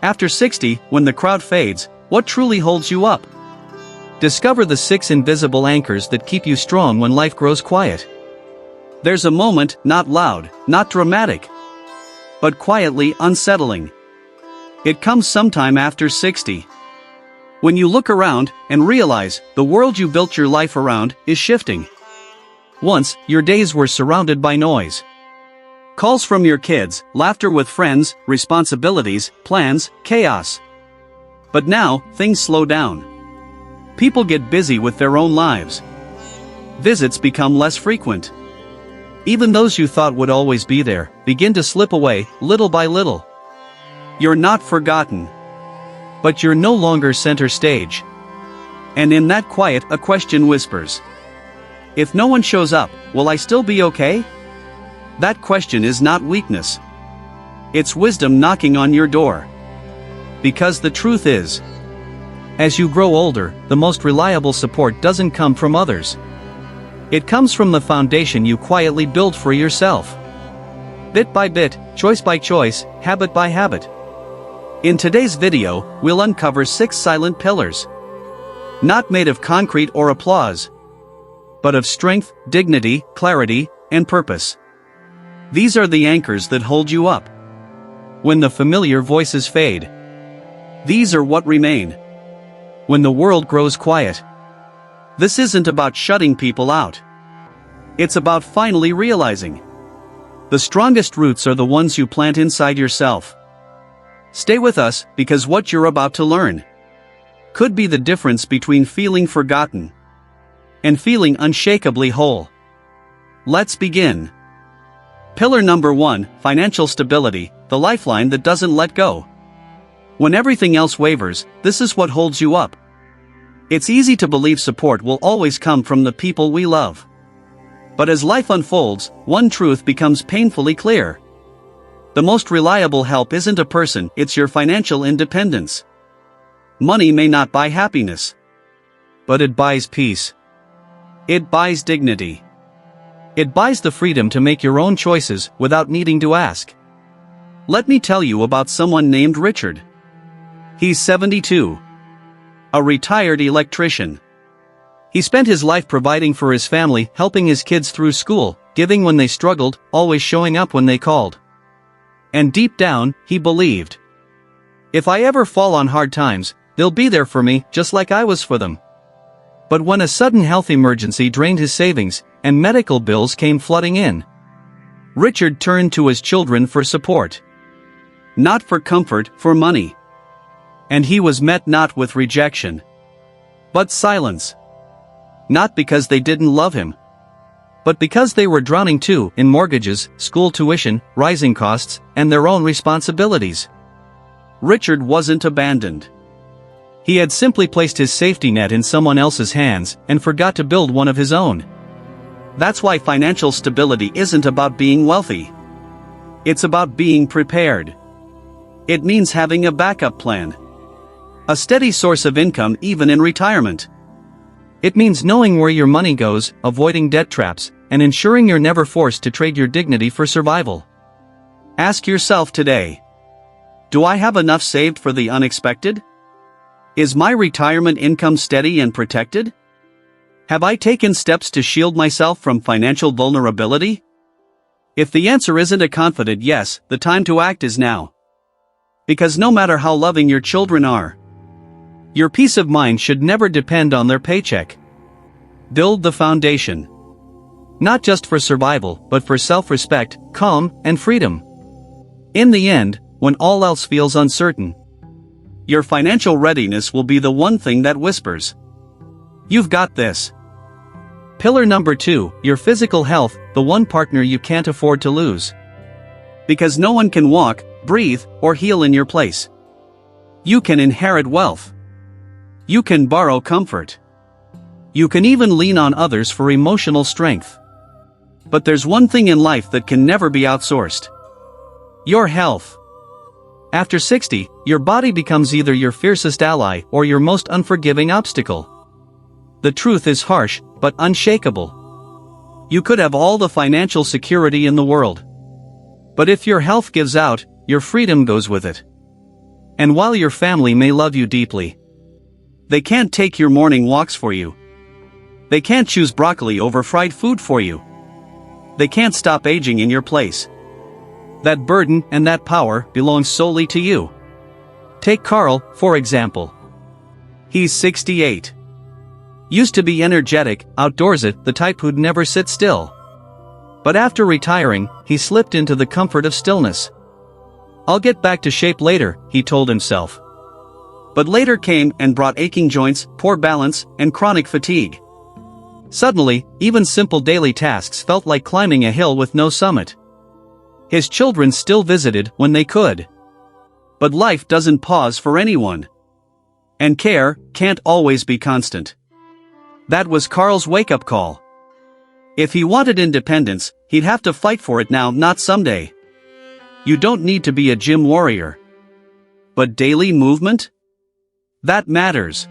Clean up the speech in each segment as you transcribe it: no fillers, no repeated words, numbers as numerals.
After 60, when the crowd fades, what truly holds you up? Discover the 6 invisible anchors that keep you strong when life grows quiet. There's a moment, not loud, not dramatic, but quietly unsettling. It comes sometime after 60. When you look around and realize the world you built your life around is shifting. Once, your days were surrounded by noise. Calls from your kids, laughter with friends, responsibilities, plans, chaos. But now, things slow down. People get busy with their own lives. Visits become less frequent. Even those you thought would always be there begin to slip away, little by little. You're not forgotten, but you're no longer center stage. And in that quiet, a question whispers. If no one shows up, will I still be okay? That question is not weakness. It's wisdom knocking on your door. Because the truth is, as you grow older, the most reliable support doesn't come from others. It comes from the foundation you quietly build for yourself. Bit by bit, choice by choice, habit by habit. In today's video, we'll uncover 6 silent pillars. Not made of concrete or applause, but of strength, dignity, clarity, and purpose. These are the anchors that hold you up when the familiar voices fade. These are what remain when the world grows quiet. This isn't about shutting people out. It's about finally realizing the strongest roots are the ones you plant inside yourself. Stay with us, because what you're about to learn could be the difference between feeling forgotten and feeling unshakably whole. Let's begin. Pillar number 1, financial stability, the lifeline that doesn't let go. When everything else wavers, this is what holds you up. It's easy to believe support will always come from the people we love. But as life unfolds, one truth becomes painfully clear. The most reliable help isn't a person, it's your financial independence. Money may not buy happiness, but it buys peace. It buys dignity. It buys the freedom to make your own choices without needing to ask. Let me tell you about someone named Richard. He's 72. A retired electrician. He spent his life providing for his family, helping his kids through school, giving when they struggled, always showing up when they called. And deep down, he believed, if I ever fall on hard times, they'll be there for me, just like I was for them. But when a sudden health emergency drained his savings, and medical bills came flooding in, Richard turned to his children for support. Not for comfort, for money. And he was met not with rejection, but silence. Not because they didn't love him, but because they were drowning too, in mortgages, school tuition, rising costs, and their own responsibilities. Richard wasn't abandoned. He had simply placed his safety net in someone else's hands, and forgot to build one of his own. That's why financial stability isn't about being wealthy. It's about being prepared. It means having a backup plan. A steady source of income even in retirement. It means knowing where your money goes, avoiding debt traps, and ensuring you're never forced to trade your dignity for survival. Ask yourself today, do I have enough saved for the unexpected? Is my retirement income steady and protected? Have I taken steps to shield myself from financial vulnerability? If the answer isn't a confident yes, the time to act is now. Because no matter how loving your children are, your peace of mind should never depend on their paycheck. Build the foundation. Not just for survival, but for self-respect, calm, and freedom. In the end, when all else feels uncertain, your financial readiness will be the one thing that whispers, you've got this. Pillar number 2, your physical health, the one partner you can't afford to lose. Because no one can walk, breathe, or heal in your place. You can inherit wealth. You can borrow comfort. You can even lean on others for emotional strength. But there's one thing in life that can never be outsourced. Your health. After 60, your body becomes either your fiercest ally or your most unforgiving obstacle. The truth is harsh, but unshakable. You could have all the financial security in the world, but if your health gives out, your freedom goes with it. And while your family may love you deeply, they can't take your morning walks for you. They can't choose broccoli over fried food for you. They can't stop aging in your place. That burden and that power belongs solely to you. Take Carl, for example. He's 68. Used to be energetic, outdoorsy, the type who'd never sit still. But after retiring, he slipped into the comfort of stillness. I'll get back to shape later, he told himself. But later came and brought aching joints, poor balance, and chronic fatigue. Suddenly, even simple daily tasks felt like climbing a hill with no summit. His children still visited when they could. But life doesn't pause for anyone. And care can't always be constant. That was Carl's wake-up call. If he wanted independence, he'd have to fight for it now, not someday. You don't need to be a gym warrior. But daily movement? That matters.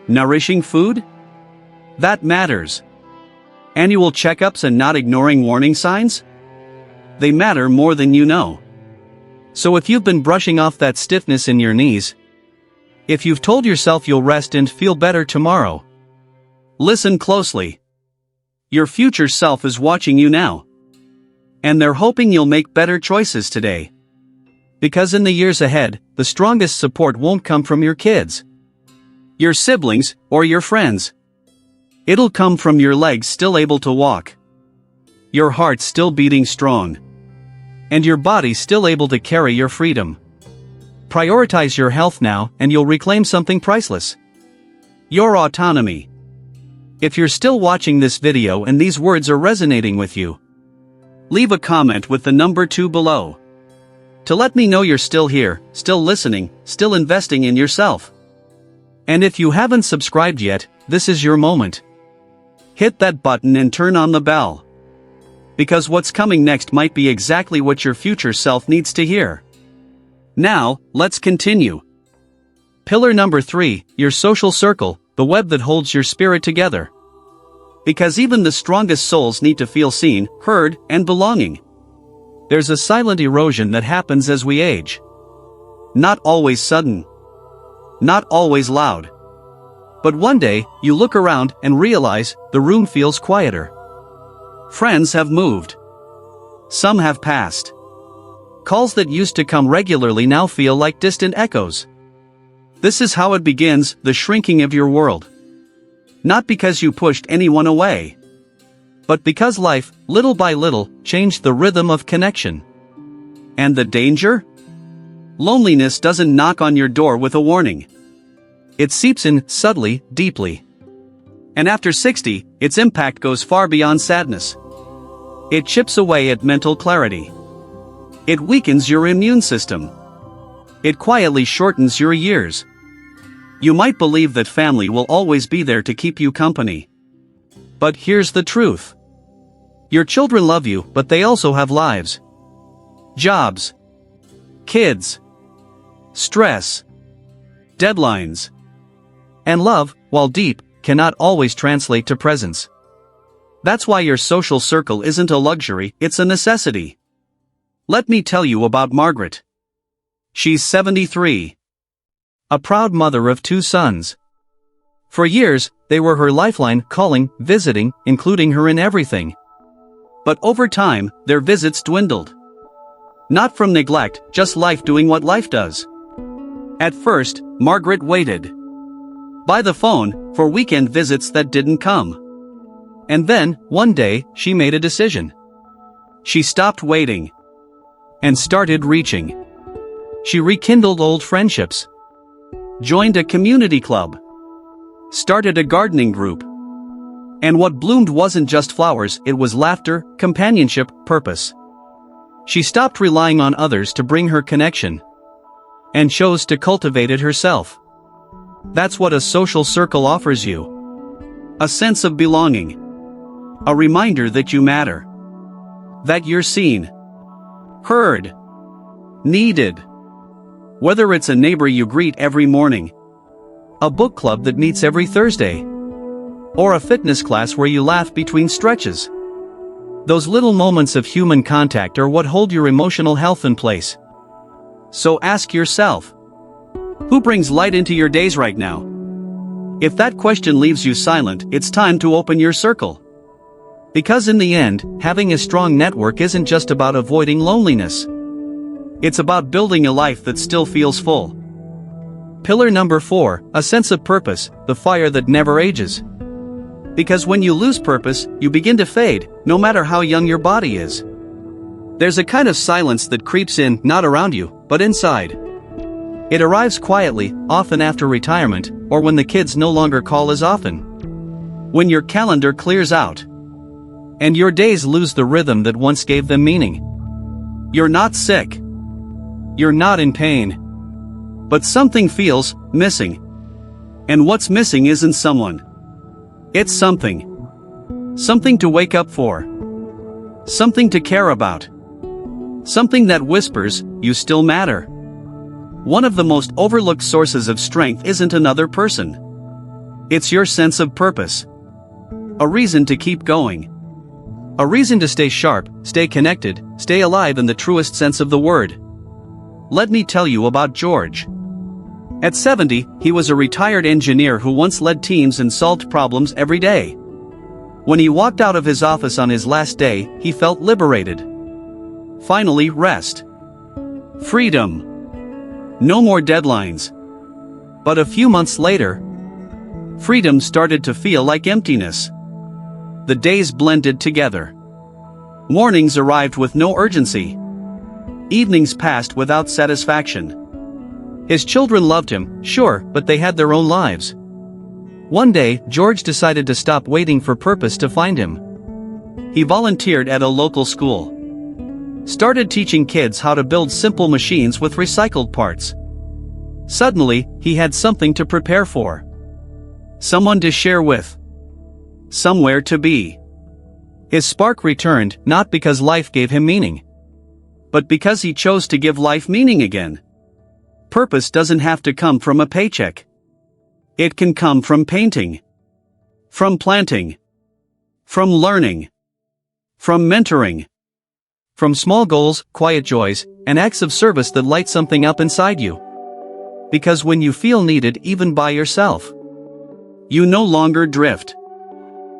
Nourishing food? That matters. Annual checkups and not ignoring warning signs? They matter more than you know. So if you've been brushing off that stiffness in your knees, if you've told yourself you'll rest and feel better tomorrow, listen closely. Your future self is watching you now. And they're hoping you'll make better choices today. Because in the years ahead, the strongest support won't come from your kids, your siblings, or your friends. It'll come from your legs still able to walk, your heart still beating strong, and your body still able to carry your freedom. Prioritize your health now and you'll reclaim something priceless. Your autonomy. If you're still watching this video and these words are resonating with you, leave a comment with the number 2 below. To let me know you're still here, still listening, still investing in yourself. And if you haven't subscribed yet, this is your moment. Hit that button and turn on the bell. Because what's coming next might be exactly what your future self needs to hear. Now, let's continue. Pillar number 3, your social circle, the web that holds your spirit together. Because even the strongest souls need to feel seen, heard, and belonging. There's a silent erosion that happens as we age. Not always sudden. Not always loud. But one day, you look around and realize the room feels quieter. Friends have moved. Some have passed. Calls that used to come regularly now feel like distant echoes. This is how it begins, the shrinking of your world. Not because you pushed anyone away, but because life, little by little, changed the rhythm of connection. And the danger? Loneliness doesn't knock on your door with a warning. It seeps in subtly, deeply. And after 60, its impact goes far beyond sadness. It chips away at mental clarity. It weakens your immune system. It quietly shortens your years. You might believe that family will always be there to keep you company. But here's the truth. Your children love you, but they also have lives. Jobs. Kids. Stress. Deadlines. And love, while deep, cannot always translate to presence. That's why your social circle isn't a luxury, it's a necessity. Let me tell you about Margaret. She's 73. A proud mother of 2 sons. For years, they were her lifeline, calling, visiting, including her in everything. But over time, their visits dwindled. Not from neglect, just life doing what life does. At first, Margaret waited. By the phone, for weekend visits that didn't come. And then, one day, she made a decision. She stopped waiting. And started reaching. She rekindled old friendships. Joined a community club. Started a gardening group. And what bloomed wasn't just flowers, it was laughter, companionship, purpose. She stopped relying on others to bring her connection. And chose to cultivate it herself. That's what a social circle offers you. A sense of belonging. A reminder that you matter. That you're seen. Heard. Needed. Whether it's a neighbor you greet every morning, a book club that meets every Thursday, or a fitness class where you laugh between stretches. Those little moments of human contact are what hold your emotional health in place. So ask yourself, Who brings light into your days right now? If that question leaves you silent, it's time to open your circle. Because in the end, having a strong network isn't just about avoiding loneliness. It's about building a life that still feels full. Pillar number 4, a sense of purpose, the fire that never ages. Because when you lose purpose, you begin to fade, no matter how young your body is. There's a kind of silence that creeps in, not around you, but inside. It arrives quietly, often after retirement, or when the kids no longer call as often. When your calendar clears out, and your days lose the rhythm that once gave them meaning. You're not sick. You're not in pain. But something feels missing. And what's missing isn't someone. It's something. Something to wake up for. Something to care about. Something that whispers, you still matter. One of the most overlooked sources of strength isn't another person. It's your sense of purpose. A reason to keep going. A reason to stay sharp, stay connected, stay alive in the truest sense of the word. Let me tell you about George. At 70, he was a retired engineer who once led teams and solved problems every day. When he walked out of his office on his last day, he felt liberated. Finally, rest. Freedom. No more deadlines. But a few months later, freedom started to feel like emptiness. The days blended together. Mornings arrived with no urgency. Evenings passed without satisfaction. His children loved him, sure, but they had their own lives. One day, George decided to stop waiting for purpose to find him. He volunteered at a local school. Started teaching kids how to build simple machines with recycled parts. Suddenly, he had something to prepare for. Someone to share with. Somewhere to be. His spark returned, not because life gave him meaning, but because he chose to give life meaning again. Purpose doesn't have to come from a paycheck. It can come from painting, from planting, from learning, from mentoring, from small goals, quiet joys, and acts of service that light something up inside you. Because when you feel needed even by yourself, you no longer drift.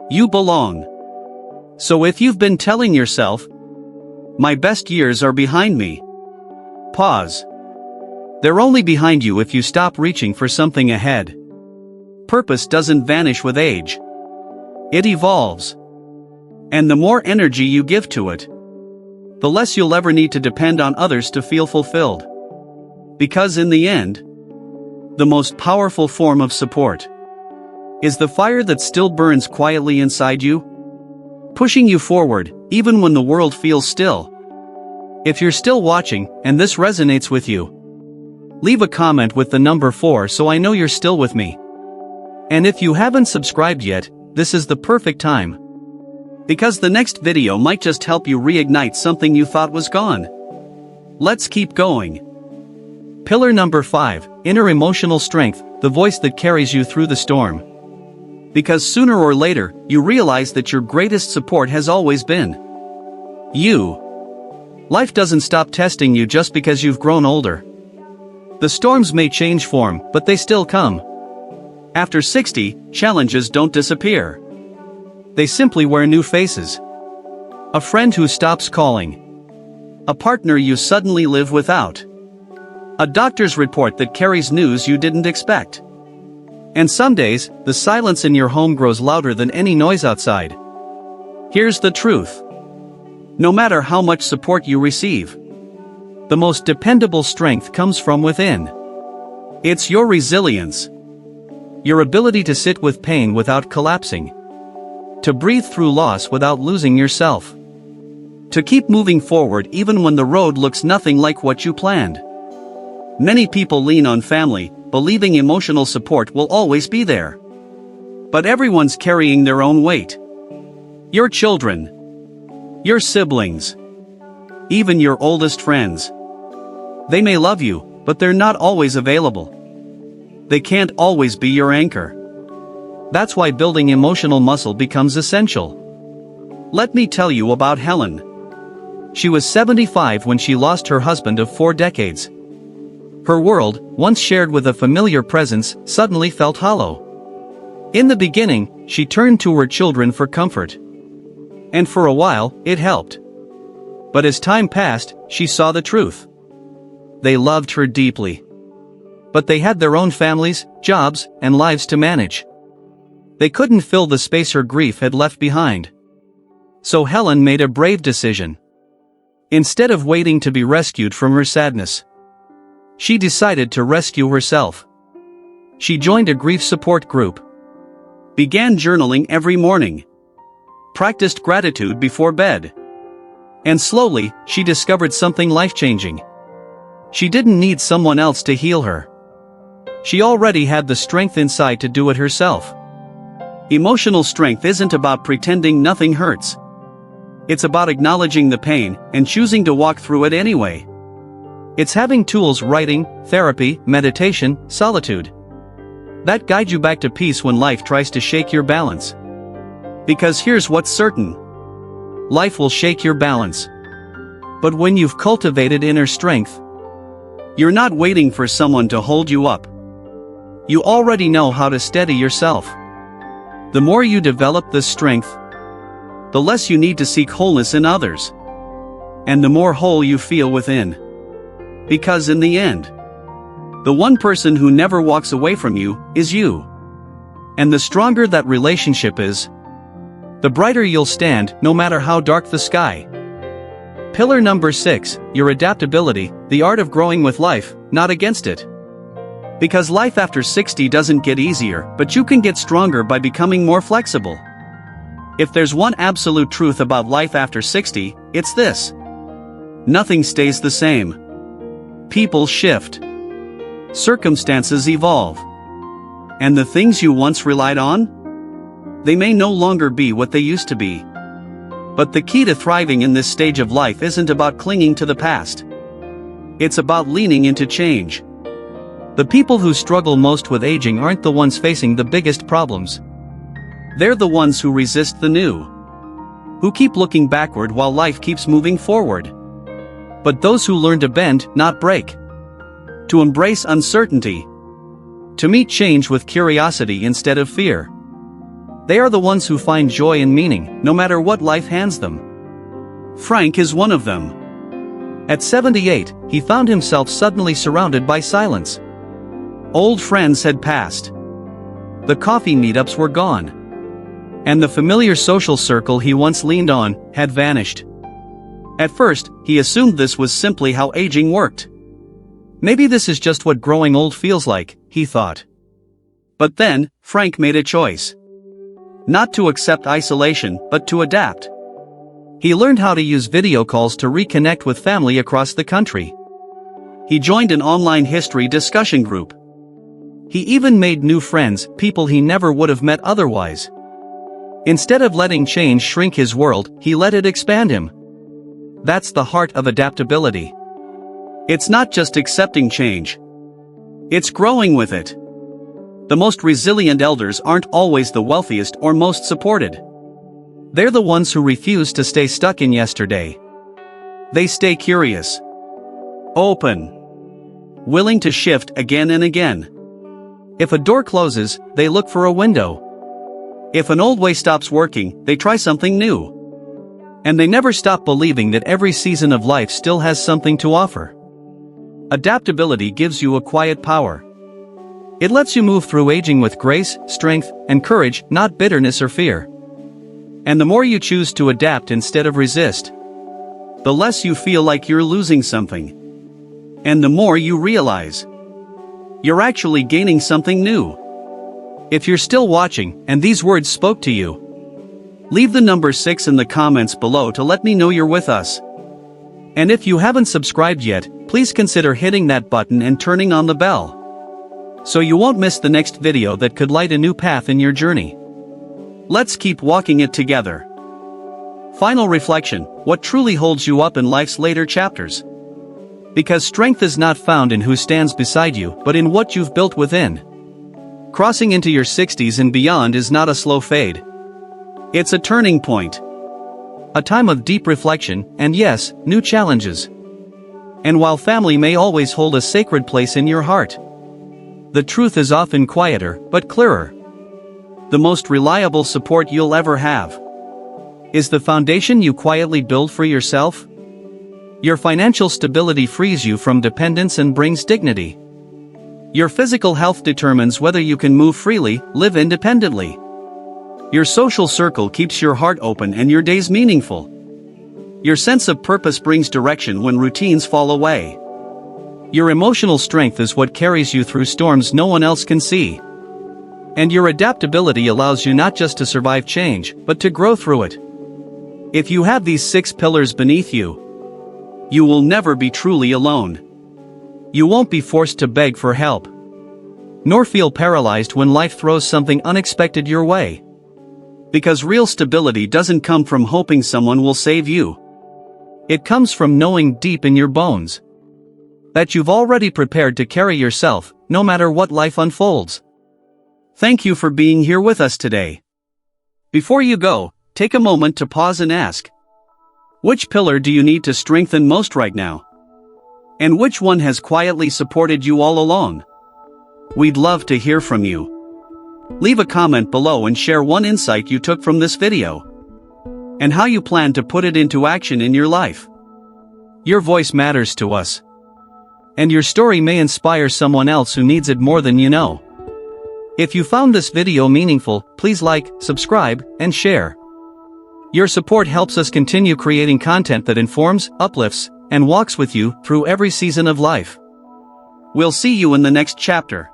You belong. So if you've been telling yourself, my best years are behind me, pause. They're only behind you if you stop reaching for something ahead. Purpose doesn't vanish with age. It evolves. And the more energy you give to it, the less you'll ever need to depend on others to feel fulfilled. Because in the end, the most powerful form of support is the fire that still burns quietly inside you, pushing you forward, even when the world feels still. If you're still watching, and this resonates with you, leave a comment with the number 4 so I know you're still with me. And if you haven't subscribed yet, this is the perfect time. Because the next video might just help you reignite something you thought was gone. Let's keep going. Pillar number 5, inner emotional strength, the voice that carries you through the storm. Because sooner or later, you realize that your greatest support has always been you. Life doesn't stop testing you just because you've grown older. The storms may change form, but they still come. After 60, challenges don't disappear. They simply wear new faces. A friend who stops calling. A partner you suddenly live without. A doctor's report that carries news you didn't expect. And some days, the silence in your home grows louder than any noise outside. Here's the truth. No matter how much support you receive, the most dependable strength comes from within. It's your resilience. Your ability to sit with pain without collapsing. To breathe through loss without losing yourself. To keep moving forward even when the road looks nothing like what you planned. Many people lean on family, believing emotional support will always be there. But everyone's carrying their own weight. Your children. Your siblings. Even your oldest friends. They may love you, but they're not always available. They can't always be your anchor. That's why building emotional muscle becomes essential. Let me tell you about Helen. She was 75 when she lost her husband of 4 decades. Her world, once shared with a familiar presence, suddenly felt hollow. In the beginning, she turned to her children for comfort. And for a while, it helped. But as time passed, she saw the truth. They loved her deeply. But they had their own families, jobs, and lives to manage. They couldn't fill the space her grief had left behind. So Helen made a brave decision. Instead of waiting to be rescued from her sadness, she decided to rescue herself. She joined a grief support group, began journaling every morning, practiced gratitude before bed, and slowly, she discovered something life-changing. She didn't need someone else to heal her. She already had the strength inside to do it herself. Emotional strength isn't about pretending nothing hurts. It's about acknowledging the pain and choosing to walk through it anyway. It's having tools: writing, therapy, meditation, solitude, that guide you back to peace when life tries to shake your balance. Because here's what's certain. Life will shake your balance. But when you've cultivated inner strength, you're not waiting for someone to hold you up. You already know how to steady yourself. The more you develop this strength, the less you need to seek wholeness in others. And the more whole you feel within. Because in the end, the one person who never walks away from you is you. And the stronger that relationship is, the brighter you'll stand, no matter how dark the sky. Pillar number 6, your adaptability, the art of growing with life, not against it. Because life after 60 doesn't get easier, but you can get stronger by becoming more flexible. If there's one absolute truth about life after 60, it's this: nothing stays the same. People shift. Circumstances evolve. And the things you once relied on? They may no longer be what they used to be. But the key to thriving in this stage of life isn't about clinging to the past. It's about leaning into change. The people who struggle most with aging aren't the ones facing the biggest problems. They're the ones who resist the new. Who keep looking backward while life keeps moving forward. But those who learn to bend, not break. To embrace uncertainty. To meet change with curiosity instead of fear. They are the ones who find joy and meaning, no matter what life hands them. Frank is one of them. At 78, he found himself suddenly surrounded by silence. Old friends had passed. The coffee meetups were gone. And the familiar social circle he once leaned on had vanished. At first, he assumed this was simply how aging worked. Maybe this is just what growing old feels like, he thought. But then, Frank made a choice. Not to accept isolation, but to adapt. He learned how to use video calls to reconnect with family across the country. He joined an online history discussion group. He even made new friends, people he never would have met otherwise. Instead of letting change shrink his world, he let it expand him. That's the heart of adaptability. It's not just accepting change. It's growing with it. The most resilient elders aren't always the wealthiest or most supported. They're the ones who refuse to stay stuck in yesterday. They stay curious, open, willing to shift again and again. If a door closes, they look for a window. If an old way stops working, they try something new. And they never stop believing that every season of life still has something to offer. Adaptability gives you a quiet power. It lets you move through aging with grace, strength, and courage, not bitterness or fear. And the more you choose to adapt instead of resist, the less you feel like you're losing something. And the more you realize you're actually gaining something new. If you're still watching, and these words spoke to you, leave the number 6 in the comments below to let me know you're with us. And if you haven't subscribed yet, please consider hitting that button and turning on the bell, so you won't miss the next video that could light a new path in your journey. Let's keep walking it together. Final reflection: what truly holds you up in life's later chapters? Because strength is not found in who stands beside you, but in what you've built within. Crossing into your 60s and beyond is not a slow fade. It's a turning point. A time of deep reflection, and yes, new challenges. And while family may always hold a sacred place in your heart, the truth is often quieter, but clearer. The most reliable support you'll ever have is the foundation you quietly build for yourself. Your financial stability frees you from dependence and brings dignity. Your physical health determines whether you can move freely, live independently. Your social circle keeps your heart open and your days meaningful. Your sense of purpose brings direction when routines fall away. Your emotional strength is what carries you through storms no one else can see. And your adaptability allows you not just to survive change, but to grow through it. If you have these 6 pillars beneath you, you will never be truly alone. You won't be forced to beg for help, nor feel paralyzed when life throws something unexpected your way. Because real stability doesn't come from hoping someone will save you. It comes from knowing deep in your bones that you've already prepared to carry yourself, no matter what life unfolds. Thank you for being here with us today. Before you go, take a moment to pause and ask, which pillar do you need to strengthen most right now? And which one has quietly supported you all along? We'd love to hear from you. Leave a comment below and share one insight you took from this video, and how you plan to put it into action in your life. Your voice matters to us, and your story may inspire someone else who needs it more than you know. If you found this video meaningful, please like, subscribe, and share. Your support helps us continue creating content that informs, uplifts, and walks with you through every season of life. We'll see you in the next chapter.